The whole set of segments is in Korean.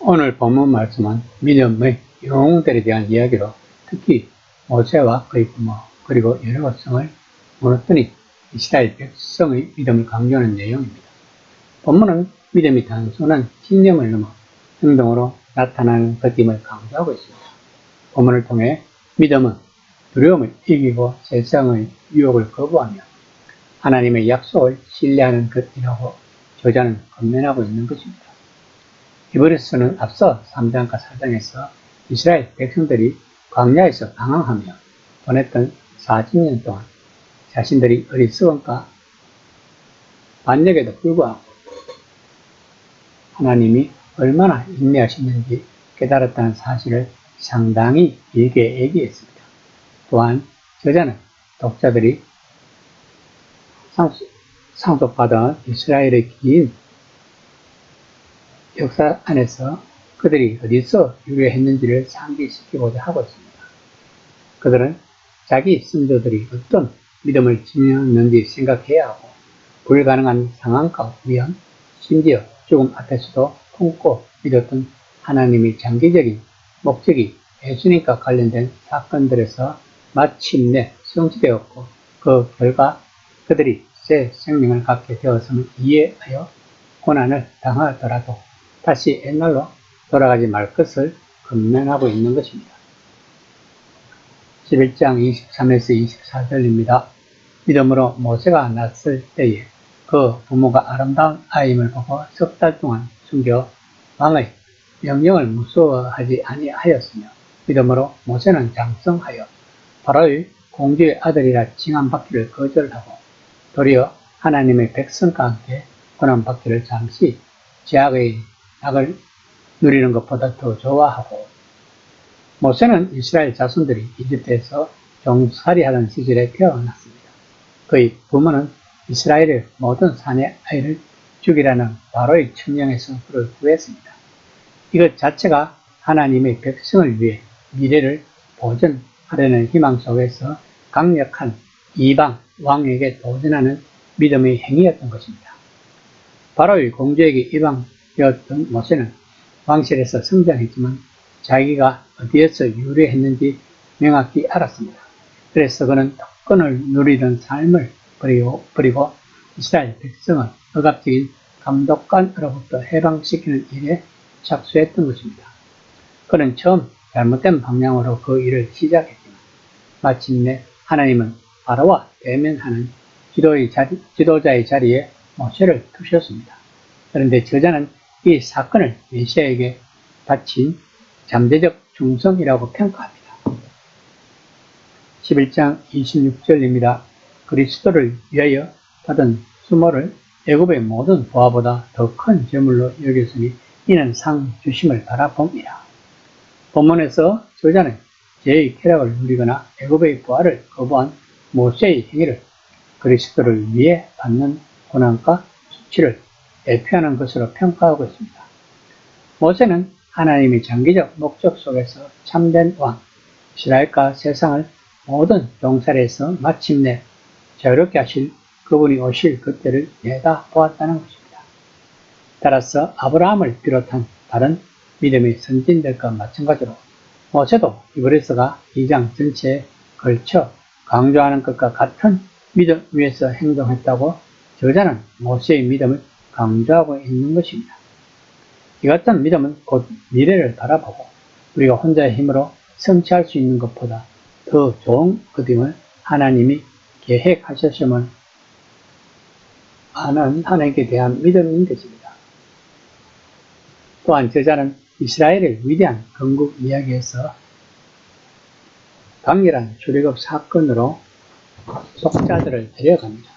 오늘 본문 말씀은 믿음의 영웅들에 대한 이야기로 특히 모세와 그의 부모 그리고 여러 백성을 무너뜨린 이스라엘 백성의 믿음을 강조하는 내용입니다. 본문은 믿음이 단순한 신념을 넘어 행동으로 나타나는 것임을 강조하고 있습니다. 본문을 통해 믿음은 두려움을 이기고 세상의 유혹을 거부하며 하나님의 약속을 신뢰하는 것이라고 저자는 권면하고 있는 것입니다. 히브리서는 앞서 3장과 4장에서 이스라엘 백성들이 광야에서 방황하며 보냈던 40년 동안 자신들이 어리석음과 반역에도 불구하고 하나님이 얼마나 인내하시는지 깨달았다는 사실을 상당히 길게 얘기했습니다. 또한 저자는 독자들이 상속받은 이스라엘의 긴 역사 안에서 그들이 어디서 유래했는지를 상기시키고자 하고 있습니다. 그들은 자기 선조들이 어떤 믿음을 지녔는지 생각해야 하고 불가능한 상황과 위험, 심지어 죽음 앞에서도 품고 믿었던 하나님의 장기적인 목적이 예수님과 관련된 사건들에서 마침내 성취되었고 그 결과 그들이 새 생명을 갖게 되었음을 이해하여 고난을 당하더라도 다시 옛날로 돌아가지 말 것을 권면하고 있는 것입니다. 11장 23에서 24절입니다. 믿음으로 모세가 낳았을 때에 그 부모가 아름다운 아이임을 보고 석 달 동안 숨겨 왕의 명령을 무서워하지 아니하였으며 믿음으로 모세는 장성하여 바로의 공주의 아들이라 칭함받기를 거절하고 도리어 하나님의 백성과 함께 고난받기를 잠시 제약의 낙을 누리는 것보다 더 좋아하고 모세는 이스라엘 자손들이 이집트에서 종살이하던 시절에 태어났습니다. 그의 부모는 이스라엘의 모든 사내 아이를 죽이라는 바로의 칙령에서 그를 구했습니다. 이것 자체가 하나님의 백성을 위해 미래를 보전하려는 희망 속에서 강력한 이방 왕에게 도전하는 믿음의 행위였던 것입니다. 바로의 공주에게 이방되었던 모세는 왕실에서 성장했지만 자기가 어디에서 유래했는지 명확히 알았습니다. 그래서 그는 특권을 누리던 삶을 버리고 이스라엘 백성을 억압적인 감독관으로부터 해방시키는 일에 착수했던 것입니다. 그는 처음 잘못된 방향으로 그 일을 시작했지만 마침내 하나님은 바로와 대면하는 지도자의 자리에 모세를 두셨습니다. 그런데 저자는 이 사건을 메시아에게 바친 잠재적 충성이라고 평가합니다. 11장 26절입니다. 그리스도를 위하여 받은 수모를 애굽의 모든 보화보다 더 큰 제물로 여겼으니 이는 상 주심을 바라봅니다. 본문에서 저자는 죄의 쾌락을 누리거나 애굽의 보화를 거부한 모세의 행위를 그리스도를 위해 받는 고난과 수치를 대표하는 것으로 평가하고 있습니다. 모세는 하나님의 장기적 목적 속에서 참된 왕, 이스라엘과 세상을 모든 종살이에서 마침내 자유롭게 하실 그분이 오실 그때를 내다보았다는 것입니다. 따라서 아브라함을 비롯한 다른 믿음의 선진들과 마찬가지로 모세도 히브리서가 2장 전체에 걸쳐 강조하는 것과 같은 믿음 위에서 행동했다고 저자는 모세의 믿음을 강조하고 있는 것입니다. 이 같은 믿음은 곧 미래를 바라보고 우리가 혼자의 힘으로 성취할 수 있는 것보다 더 좋은 것임을 하나님이 계획하셨음을 아는 하나님께 대한 믿음인 것입니다. 또한 저자는 이스라엘의 위대한 건국 이야기에서 강렬한 출애굽 사건으로 속자들을 데려갑니다.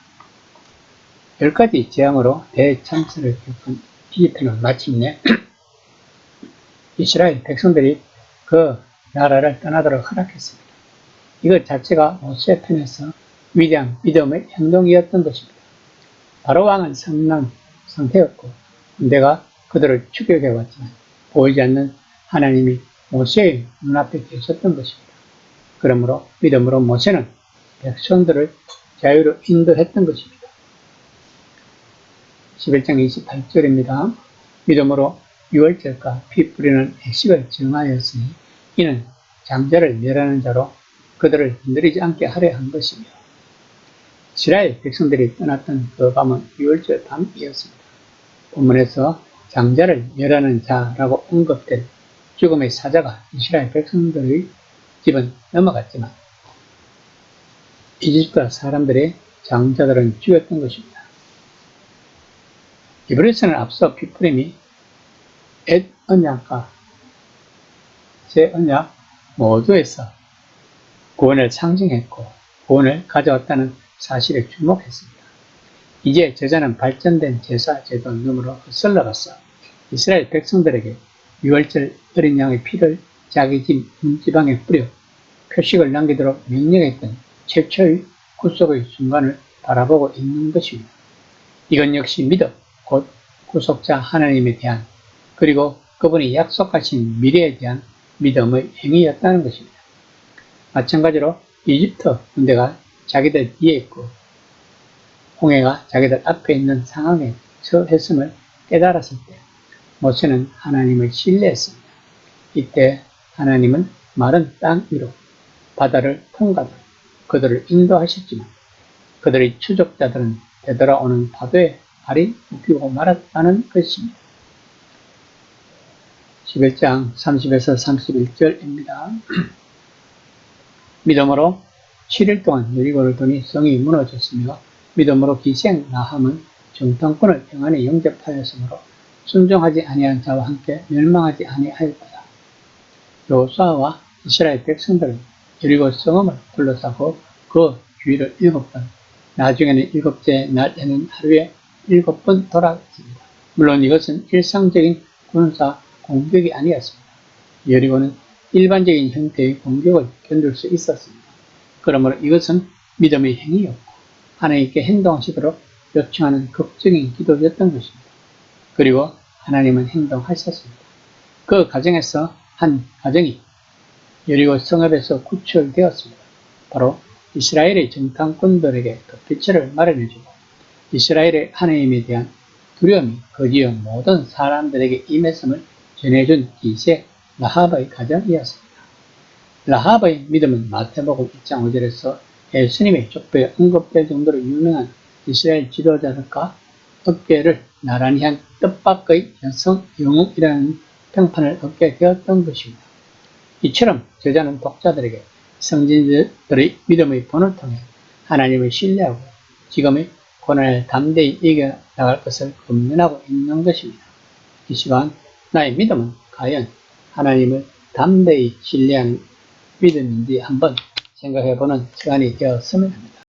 10가지 재앙으로 대참사를 겪은 이집트는 마침내 이스라엘 백성들이 그 나라를 떠나도록 허락했습니다. 이것 자체가 모세 편에서 위대한 믿음의 행동이었던 것입니다. 바로 왕은 성난 상태였고 군대가 그들을 추격해 왔지만 보이지 않는 하나님이 모세의 눈앞에 계셨던 것입니다. 그러므로 믿음으로 모세는 백성들을 자유로 인도했던 것입니다. 11장 28절입니다. 믿음으로 유월절과 피 뿌리는 액식을 정하였으니 이는 장자를 멸하는 자로 그들을 건드리지 않게 하려 한 것이며 이스라엘 백성들이 떠났던 그 밤은 유월절 밤이었습니다. 본문에서 장자를 멸하는 자라고 언급된 죽음의 사자가 이스라엘 백성들의 집은 넘어갔지만 이집트 사람들의 장자들은 죽였던 것입니다. 이브리서는 앞서 피프림이 옛 언약과 새 언약 모두에서 구원을 상징했고 구원을 가져왔다는 사실에 주목했습니다. 이제 저자는 발전된 제사 제도 너머로 헛슬러가서 이스라엘 백성들에게 유월절 어린 양의 피를 자기 집 문지방에 뿌려 표식을 남기도록 명령했던 최초의 구속의 순간을 바라보고 있는 것입니다. 이건 역시 믿음, 곧 구속자 하나님에 대한 그리고 그분이 약속하신 미래에 대한 믿음의 행위였다는 것입니다. 마찬가지로 이집트 군대가 자기들 뒤에 있고 홍해가 자기들 앞에 있는 상황에 처했음을 깨달았을 때 모세는 하나님을 신뢰했습니다. 이때 하나님은 마른 땅 위로 바다를 통과하도록 그들을 인도하셨지만 그들의 추적자들은 되돌아오는 파도에 발이 묶이고 말았다는 것입니다. 11장 30에서 31절입니다. 믿음으로 7일 동안 여리고를 도니 성이 무너졌으며 믿음으로 기생 나함은 정탐꾼을 평안히 영접하였으므로 순종하지 아니한 자와 함께 멸망하지 아니하였다. 여호수아와 이스라엘 백성들은 여리고 성읍을 둘러싸고 그 주위를 7번, 나중에는 7째 날에는 하루에 7번 돌았습니다. 물론 이것은 일상적인 군사 공격이 아니었습니다. 여리고는 일반적인 형태의 공격을 견딜 수 있었습니다. 그러므로 이것은 믿음의 행위였고 하나님께 행동하시도록 요청하는 극적인 기도였던 것입니다. 그리고 하나님은 행동하셨습니다. 그 과정에서 한 가정이 여리고 성읍에서 구출되었습니다. 바로 이스라엘의 정탐꾼들에게 그 피처를 마련해주고 이스라엘의 하나님에 대한 두려움이 그 지역 모든 사람들에게 임했음을 전해준 기세 라합의 가정이었습니다. 라합의 믿음은 마태복음 1장 5절에서 예수님의 족보에 언급될 정도로 유명한 이스라엘 지도자들과 어깨를 나란히 한 뜻밖의 여성 영웅이라는 평판을 얻게 되었던 것입니다. 이처럼 저자는 독자들에게 성진들의 믿음의 본을 통해 하나님을 신뢰하고 지금의 고난을 담대히 이겨나갈 것을 권면하고 있는 것입니다. 이 시간 나의 믿음은 과연 하나님을 담대히 신뢰하는 믿음인지 한번 생각해보는 시간이 되었으면 합니다.